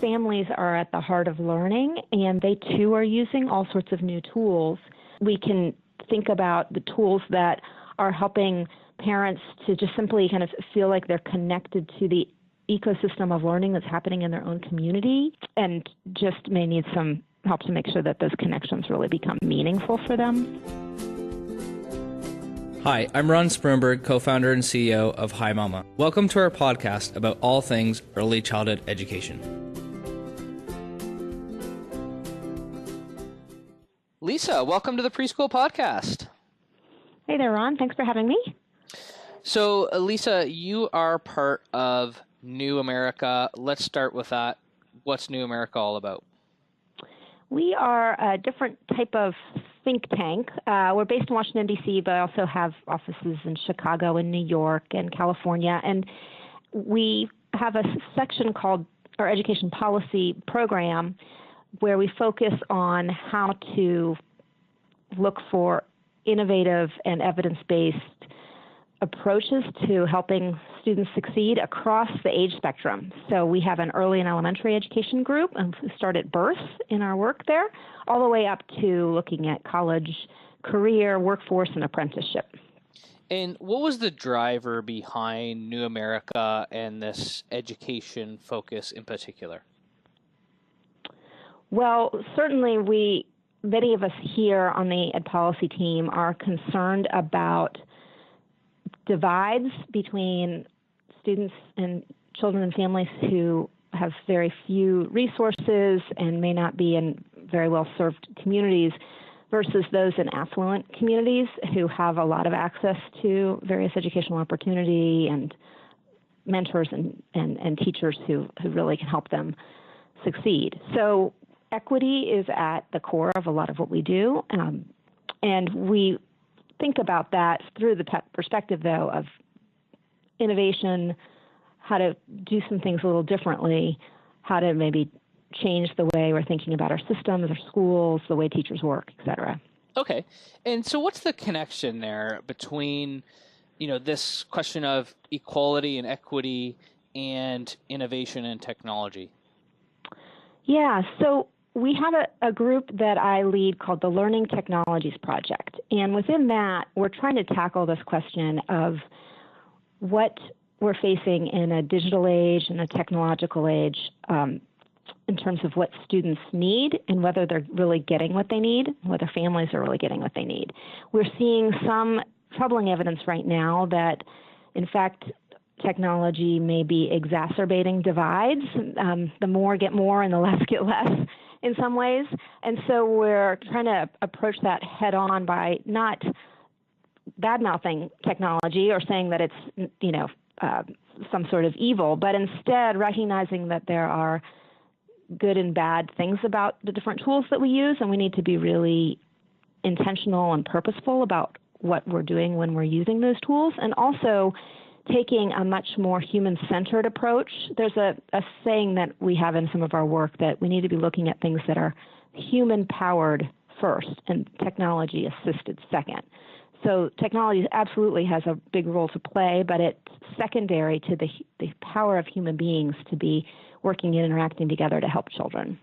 families are at the heart of learning, and they too are using all sorts of new tools. We can think about the tools that are helping parents to just simply kind of feel like they're connected to the ecosystem of learning that's happening in their own community, and just may need some help to make sure that those connections really become meaningful for them. Hi, I'm Ron Sprunberg, co-founder and CEO of Hi Mama. Welcome to our podcast about all things early childhood education. Lisa, welcome to the Preschool podcast. Hey there, Ron. Thanks for having me. So, Lisa, you are part of New America. Let's start with that. What's New America all about? We are a different type of think tank. We're based in Washington, D.C., but I also have offices in Chicago and New York and California. And we have a section called our Education Policy Program, where we focus on how to look for innovative and evidence-based approaches to helping students succeed across the age spectrum. So we have an early and elementary education group who start at birth in our work there, all the way up to looking at college, career, workforce, and apprenticeship. And what was the driver behind New America and this education focus in particular? Well, certainly many of us here on the Ed Policy team are concerned about divides between students and children and families who have very few resources and may not be in very well-served communities versus those in affluent communities who have a lot of access to various educational opportunity and mentors and teachers who really can help them succeed. So equity is at the core of a lot of what we do, and we think about that through the perspective, though, of innovation, how to do some things a little differently, how to maybe change the way we're thinking about our systems, our schools, the way teachers work, et cetera. Okay. And so what's the connection there between, this question of equality and equity and innovation and technology? Yeah, so we have a group that I lead called the Learning Technologies Project. And within that, we're trying to tackle this question of what we're facing in a digital age and a technological age in terms of what students need and whether they're really getting what they need, whether families are really getting what they need. We're seeing some troubling evidence right now that, in fact, technology may be exacerbating divides. The more get more and the less get less in some ways. And so we're trying to approach that head on by not bad-mouthing technology or saying that it's, some sort of evil, but instead recognizing that there are good and bad things about the different tools that we use, and we need to be really intentional and purposeful about what we're doing when we're using those tools, and also taking a much more human-centered approach. There's a saying that we have in some of our work that we need to be looking at things that are human-powered first and technology-assisted second. So technology absolutely has a big role to play, but it's secondary to the power of human beings to be working and interacting together to help children.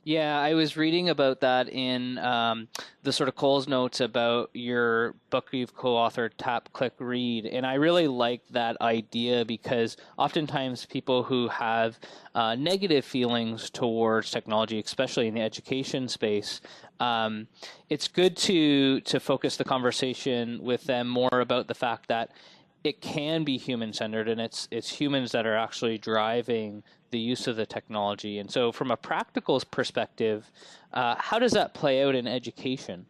Yeah, I was reading about that in the sort of Coles notes about your book you've co-authored, Tap, Click, Read. And I really like that idea because oftentimes people who have negative feelings towards technology, especially in the education space, it's good to focus the conversation with them more about the fact that it can be human-centered, and it's humans that are actually driving the use of the technology. And so from a practical perspective, how does that play out in education?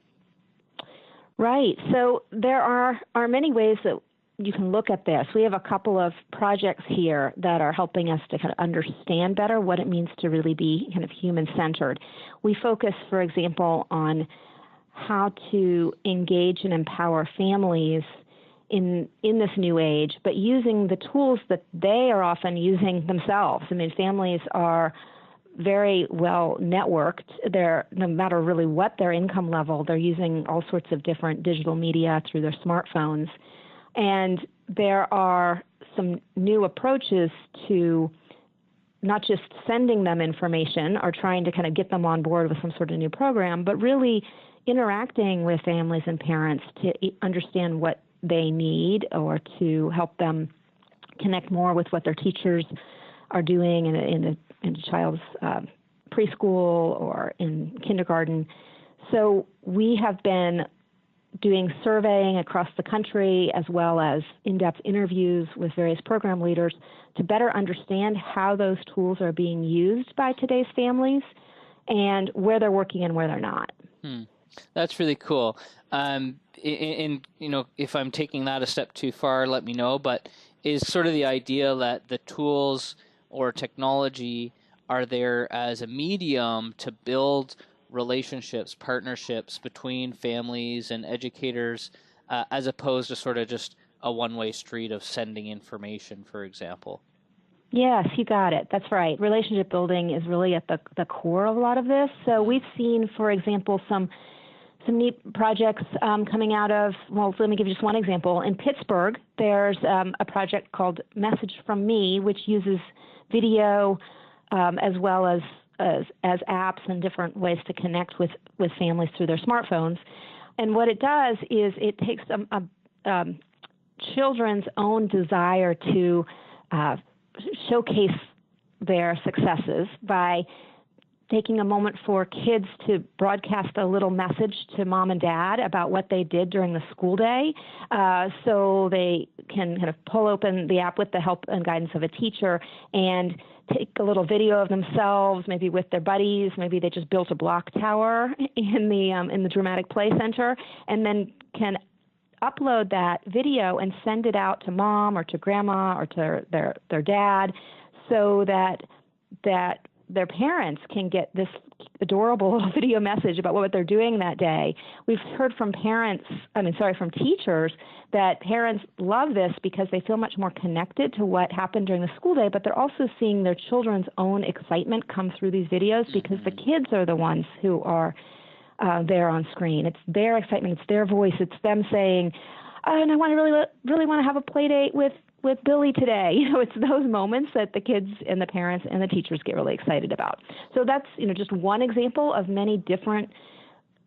Right. So there are many ways that you can look at this. We have a couple of projects here that are helping us to kind of understand better what it means to really be kind of human-centered. We focus, for example, on how to engage and empower families in this new age, but using the tools that they are often using themselves. I mean, families are very well networked. No matter really what their income level, they're using all sorts of different digital media through their smartphones. And there are some new approaches to not just sending them information or trying to kind of get them on board with some sort of new program, but really interacting with families and parents to understand what they need or to help them connect more with what their teachers are doing in a child's preschool or in kindergarten. So we have been doing surveying across the country as well as in-depth interviews with various program leaders to better understand how those tools are being used by today's families and where they're working and where they're not. That's really cool. If I'm taking that a step too far, let me know, but is sort of the idea that the tools or technology are there as a medium to build relationships, partnerships between families and educators, as opposed to sort of just a one-way street of sending information, for example? Yes, you got it. That's right. Relationship building is really at the core of a lot of this. So we've seen, for example, some neat projects coming out of, well, let me give you just one example. In Pittsburgh, there's a project called Message from Me, which uses video as well as apps and different ways to connect with families through their smartphones. And what it does is it takes children's own desire to showcase their successes by taking a moment for kids to broadcast a little message to mom and dad about what they did during the school day, so they can kind of pull open the app with the help and guidance of a teacher and take a little video of themselves, maybe with their buddies. Maybe they just built a block tower in the dramatic play center, and then can upload that video and send it out to mom or to grandma or to their dad, so that their parents can get this adorable little video message about what they're doing that day. We've heard from from teachers that parents love this because they feel much more connected to what happened during the school day, but they're also seeing their children's own excitement come through these videos because the kids are the ones who are there on screen. It's their excitement, it's their voice, it's them saying, "Oh, and I want to really want to have a play date with Billy today." It's those moments that the kids and the parents and the teachers get really excited about. So that's, just one example of many different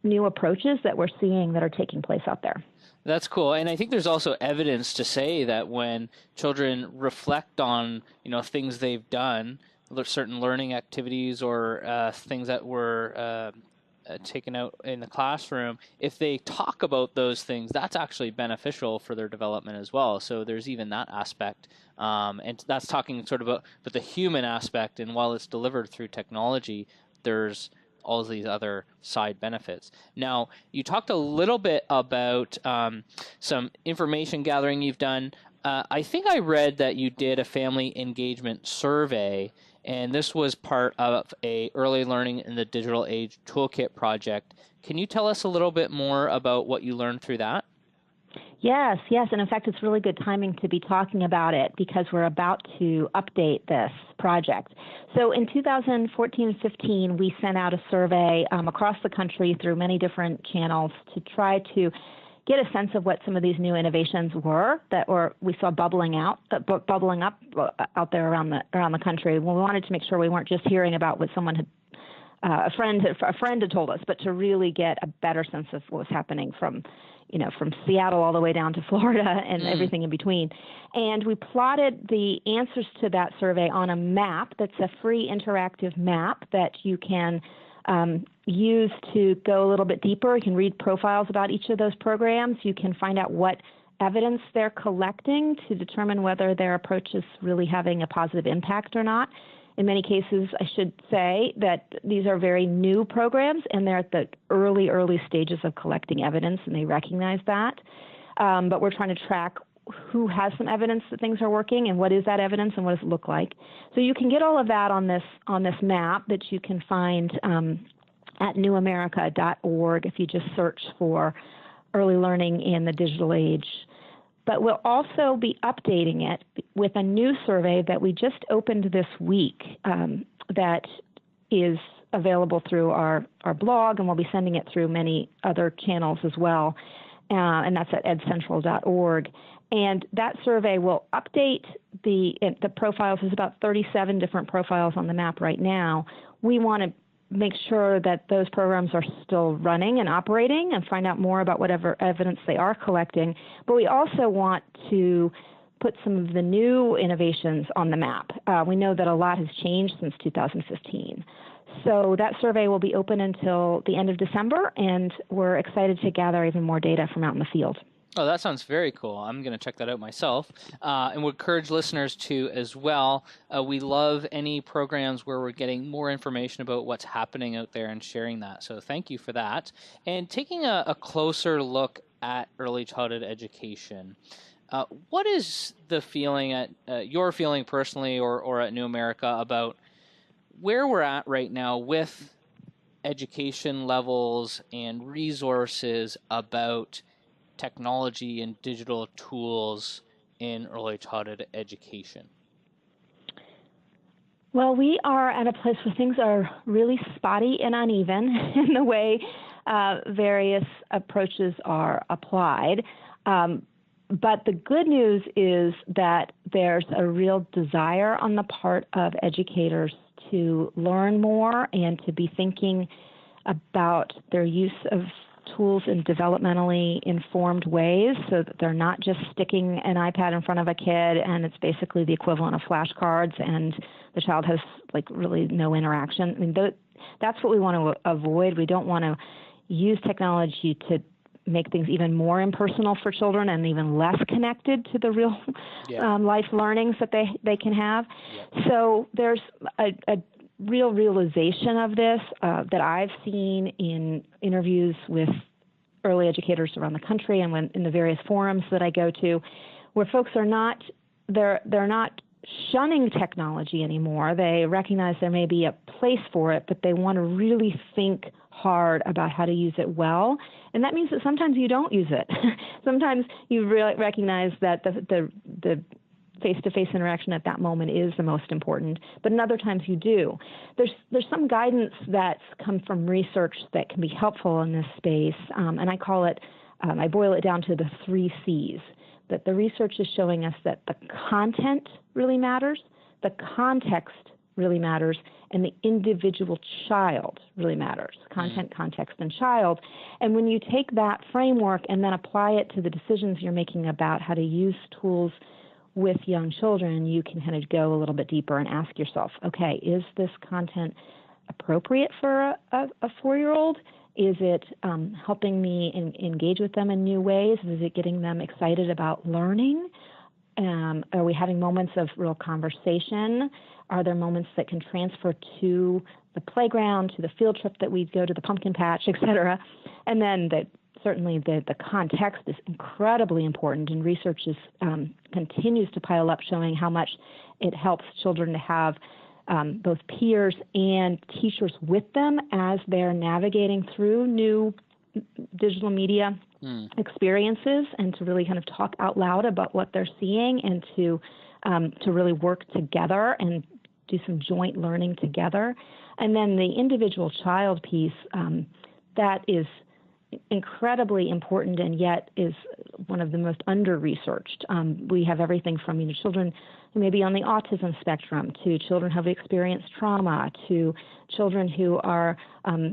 new approaches that we're seeing that are taking place out there. That's cool. And I think there's also evidence to say that when children reflect on, things they've done, certain learning activities or things that were taken out in the classroom, if they talk about those things, that's actually beneficial for their development as well. So there's even that aspect. And that's talking sort of about the human aspect. And while it's delivered through technology, there's all these other side benefits. Now, you talked a little bit about some information gathering you've done. I think I read that you did a family engagement survey, and this was part of a Early Learning in the Digital Age Toolkit project. Can you tell us a little bit more about what you learned through that? Yes. And in fact, it's really good timing to be talking about it because we're about to update this project. So in 2014-15, we sent out a survey across the country through many different channels to try to get a sense of what some of these new innovations were that we saw bubbling up out there around the country. We wanted to make sure we weren't just hearing about what someone had a friend had told us, but to really get a better sense of what was happening from Seattle all the way down to Florida and everything in between. And we plotted the answers to that survey on a map that's a free interactive map that you can use to go a little bit deeper. You can read profiles about each of those programs. You can find out what evidence they're collecting to determine whether their approach is really having a positive impact or not. In many cases, I should say that these are very new programs, and they're at the early stages of collecting evidence, and they recognize that. But we're trying to track who has some evidence that things are working, and what is that evidence, and what does it look like. So you can get all of that on this map that you can find at newamerica.org if you just search for Early Learning in the Digital Age. But we'll also be updating it with a new survey that we just opened this week that is available through our blog, and we'll be sending it through many other channels as well, and that's at edcentral.org. And that survey will update the profiles. There's about 37 different profiles on the map right now. We want to make sure that those programs are still running and operating and find out more about whatever evidence they are collecting. But we also want to put some of the new innovations on the map. We know that a lot has changed since 2015. So that survey will be open until the end of December, and we're excited to gather even more data from out in the field. Oh, that sounds very cool. I'm going to check that out myself. And would encourage listeners to as well. We love any programs where we're getting more information about what's happening out there and sharing that. So thank you for that. And taking a closer look at early childhood education, what is the feeling your feeling personally or at New America about where we're at right now with education levels and resources about technology and digital tools in early childhood education? Well, we are at a place where things are really spotty and uneven in the way various approaches are applied. But the good news is that there's a real desire on the part of educators to learn more and to be thinking about their use of tools in developmentally informed ways, so that they're not just sticking an iPad in front of a kid and it's basically the equivalent of flashcards and the child has like really no interaction. I mean, that's what we want to avoid. We don't want to use technology to make things even more impersonal for children and even less connected to the real life learnings that they can have. Yeah. So there's a real realization of this that I've seen in interviews with early educators around the country and in the various forums that I go to, where folks are not they're not shunning technology anymore. They recognize there may be a place for it, but they want to really think hard about how to use it well. And that means that sometimes you don't use it. Sometimes you really recognize that the face-to-face interaction at that moment is the most important, but in other times you do. There's some guidance that's come from research that can be helpful in this space, and I call it, I boil it down to the 3 C's. That the research is showing us that the content really matters, the context really matters, and the individual child really matters. Content, context, and child. And when you take that framework and then apply it to the decisions you're making about how to use tools with young children, you can kind of go a little bit deeper and ask yourself, okay, is this content appropriate for a 4-year-old? Is it helping me engage with them in new ways? Is it getting them excited about learning? Are we having moments of real conversation? Are there moments that can transfer to the playground, to the field trip that we go to the pumpkin patch, et cetera? And then certainly the context is incredibly important, and research continues to pile up showing how much it helps children to have both peers and teachers with them as they're navigating through new digital media experiences, and to really kind of talk out loud about what they're seeing, and to really work together and do some joint learning together. And then the individual child piece, that is incredibly important and yet is one of the most under-researched. We have everything from children who may be on the autism spectrum, to children who have experienced trauma, to children who are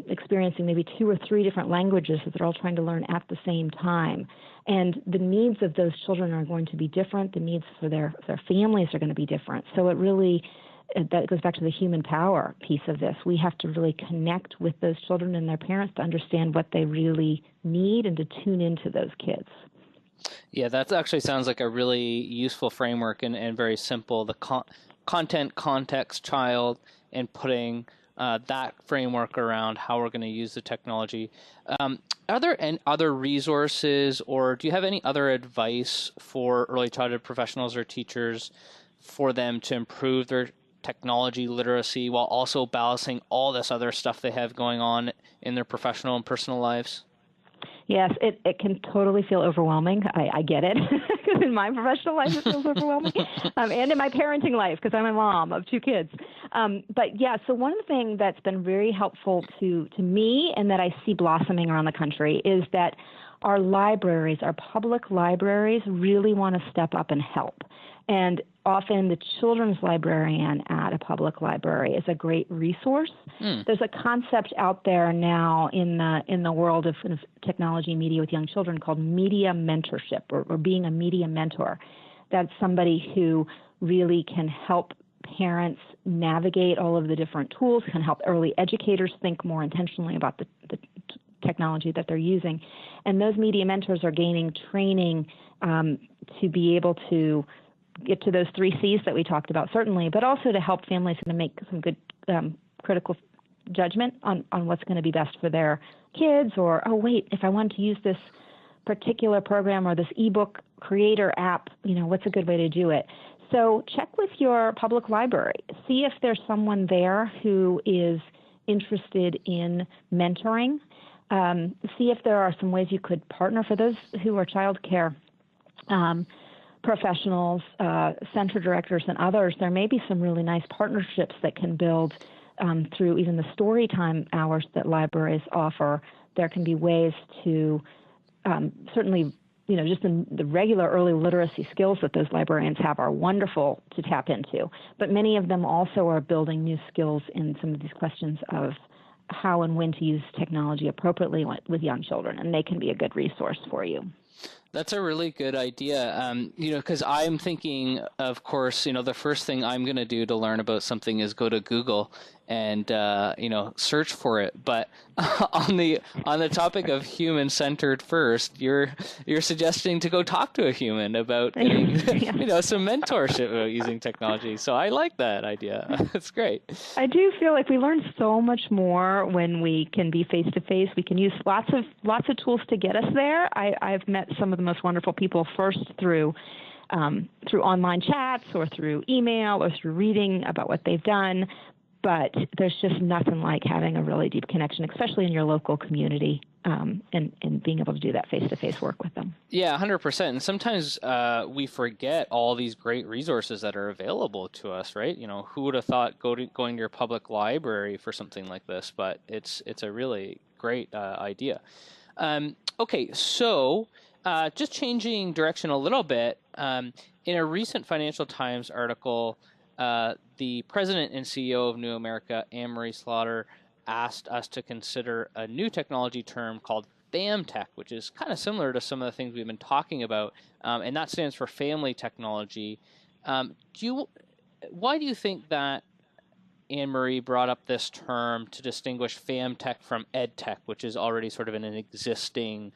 experiencing maybe 2 or 3 different languages that they're all trying to learn at the same time. And the needs of those children are going to be different. The needs for their families are going to be different. So it really, that goes back to the human power piece of this. We have to really connect with those children and their parents to understand what they really need and to tune into those kids. Yeah, that actually sounds like a really useful framework and very simple. The content, context, child, and putting that framework around how we're going to use the technology. Are there any other resources, or do you have any other advice for early childhood professionals or teachers for them to improve their technology literacy while also balancing all this other stuff they have going on in their professional and personal lives? Yes, it can totally feel overwhelming. I get it. In my professional life, it feels overwhelming. And in my parenting life, because I'm a mom of 2 kids. But yeah, so one thing that's been very helpful to me and that I see blossoming around the country is that our libraries, our public libraries, really want to step up and help. And often the children's librarian at a public library is a great resource. There's a concept out there now in the world of technology media with young children called media mentorship, or being a media mentor. That's somebody who really can help parents navigate all of the different tools, can help early educators think more intentionally about the technology that they're using. And those media mentors are gaining training to be able to get to those 3 C's that we talked about, certainly, but also to help families to make some good critical judgment on what's going to be best for their kids, or, oh, wait, if I want to use this particular program or this ebook creator app, what's a good way to do it? So check with your public library. See if there's someone there who is interested in mentoring. See if there are some ways you could partner. For those who are child care professionals, center directors, and others, there may be some really nice partnerships that can build through even the story time hours that libraries offer. There can be ways to certainly, just the regular early literacy skills that those librarians have are wonderful to tap into. But many of them also are building new skills in some of these questions of how and when to use technology appropriately with young children, and they can be a good resource for you. That's a really good idea, because I'm thinking, of course, the first thing I'm going to do to learn about something is go to Google and, search for it. But on the topic of human-centered first, you're suggesting to go talk to a human about getting, some mentorship about using technology. So I like that idea. It's great. I do feel like we learn so much more when we can be face-to-face. We can use lots of tools to get us there. I've met some of the most wonderful people first through online chats or through email or through reading about what they've done. But there's just nothing like having a really deep connection, especially in your local community, and being able to do that face-to-face work with them. Yeah, 100%. And sometimes we forget all these great resources that are available to us, right? Who would have thought going to your public library for something like this? But it's a really great idea. Okay, so just changing direction a little bit, in a recent Financial Times article, the president and CEO of New America, Anne-Marie Slaughter, asked us to consider a new technology term called FamTech, which is kind of similar to some of the things we've been talking about, and that stands for family technology. Why do you think that Anne-Marie brought up this term to distinguish FamTech from EdTech, which is already sort of in an existing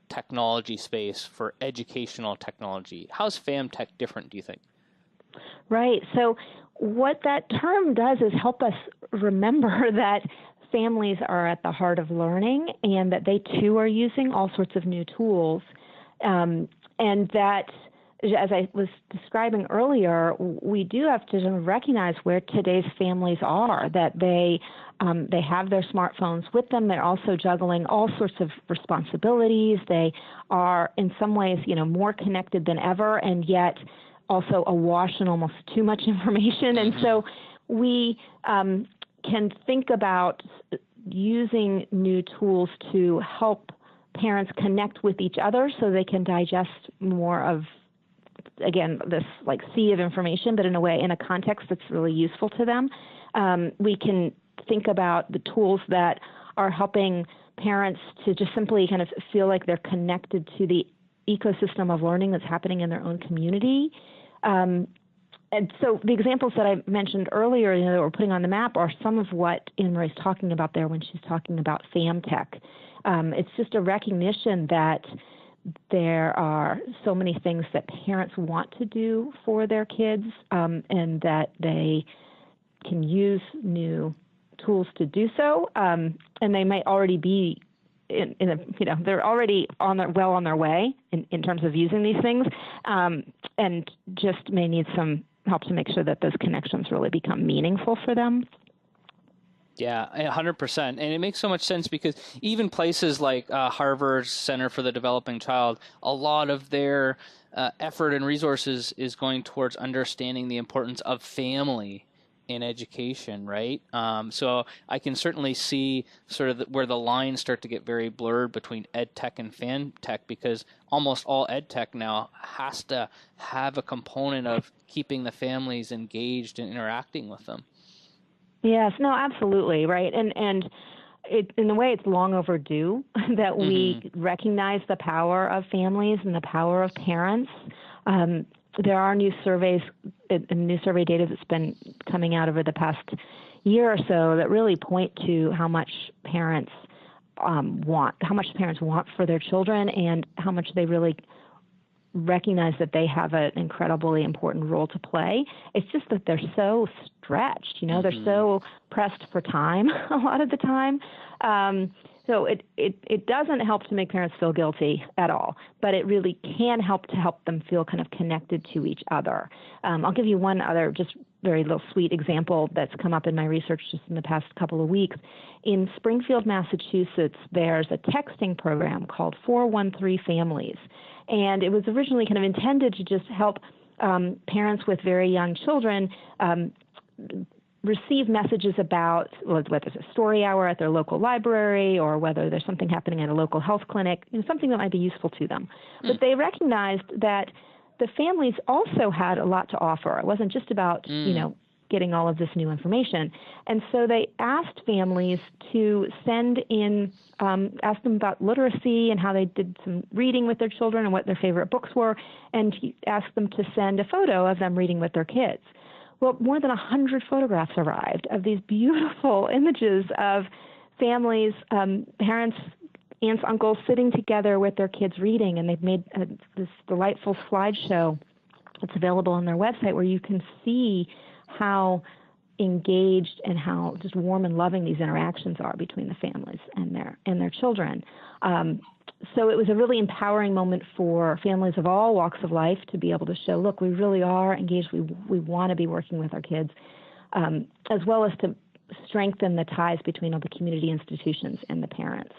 technology space for educational technology? How's FamTech different, do you think? Right. So what that term does is help us remember that families are at the heart of learning and that they too are using all sorts of new tools. And that, as I was describing earlier, we do have to recognize where today's families are, that they have their smartphones with them. They're also juggling all sorts of responsibilities. They are in some ways, more connected than ever, and yet also awash in almost too much information. And so we can think about using new tools to help parents connect with each other so they can digest more of, again, this like sea of information, but in a context that's really useful to them. We can think about the tools that are helping parents to just simply kind of feel like they're connected to the ecosystem of learning that's happening in their own community. And so the examples that I mentioned earlier, that we're putting on the map are some of what Anne-Marie's talking about there when she's talking about FamTech. It's just a recognition that there are so many things that parents want to do for their kids, and that they can use new tools to do so. And they might already be they're already well on their way in terms of using these things, and just may need some help to make sure that those connections really become meaningful for them. Yeah, 100%. And it makes so much sense because even places like Harvard's Center for the Developing Child, a lot of their effort and resources is going towards understanding the importance of family in education, right? So I can certainly see sort of where the lines start to get very blurred between ed tech and fan tech, because almost all ed tech now has to have a component of keeping the families engaged and interacting with them. Yes, no, absolutely, right. And in a way, it's long overdue that we recognize the power of families and the power of parents. There are new surveys and new survey data that's been coming out over the past year or so that really point to how much parents want for their children, and how much they really recognize that they have an incredibly important role to play. It's just that they're so stretched, they're so pressed for time a lot of the time. So it doesn't help to make parents feel guilty at all, but it really can help them feel kind of connected to each other. I'll give you one other just very little sweet example that's come up in my research just in the past couple of weeks. In Springfield, Massachusetts, there's a texting program called 413 Families. And it was originally kind of intended to just help parents with very young children receive messages about whether there's a story hour at their local library, or whether there's something happening at a local health clinic, something that might be useful to them. But they recognized that the families also had a lot to offer. It wasn't just about, getting all of this new information. And so they asked families to send in, ask them about literacy and how they did some reading with their children and what their favorite books were, and asked them to send a photo of them reading with their kids. Well, more than 100 photographs arrived of these beautiful images of families, parents, aunts, uncles sitting together with their kids reading, and they've made this delightful slideshow that's available on their website where you can see how engaged and how just warm and loving these interactions are between the families and their children. So it was a really empowering moment for families of all walks of life to be able to show, look, we really are engaged. We want to be working with our kids, as well as to strengthen the ties between all the community institutions and the parents.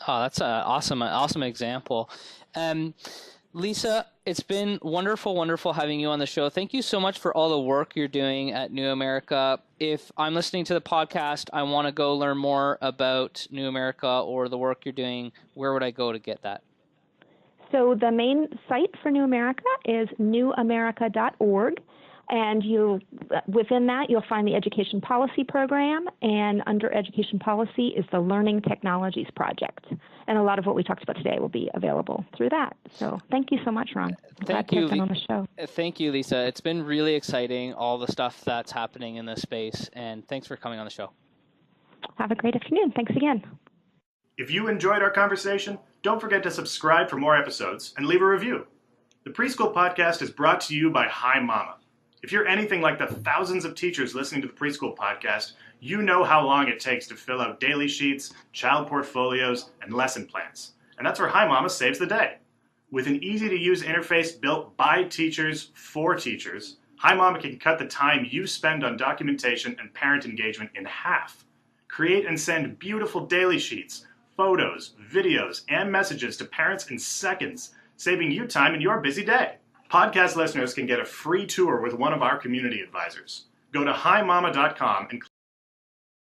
Oh, that's an awesome example. Lisa, it's been wonderful having you on the show. Thank you so much for all the work you're doing at New America. If I'm listening to the podcast, I want to go learn more about New America or the work you're doing, where would I go to get that? So the main site for New America is newamerica.org. And within that, you'll find the Education Policy Program, and under Education Policy is the Learning Technologies Project. And a lot of what we talked about today will be available through that. So thank you so much, Ron. Thank you. Glad to have been on the show. Thank you, Lisa. It's been really exciting, all the stuff that's happening in this space, and thanks for coming on the show. Have a great afternoon. Thanks again. If you enjoyed our conversation, don't forget to subscribe for more episodes and leave a review. The Preschool Podcast is brought to you by Hi Mama. If you're anything like the thousands of teachers listening to the Preschool Podcast, you know how long it takes to fill out daily sheets, child portfolios, and lesson plans. And that's where Hi Mama saves the day. With an easy-to-use interface built by teachers for teachers, Hi Mama can cut the time you spend on documentation and parent engagement in half. Create and send beautiful daily sheets, photos, videos, and messages to parents in seconds, saving you time in your busy day. Podcast listeners can get a free tour with one of our community advisors. Go to himama.com and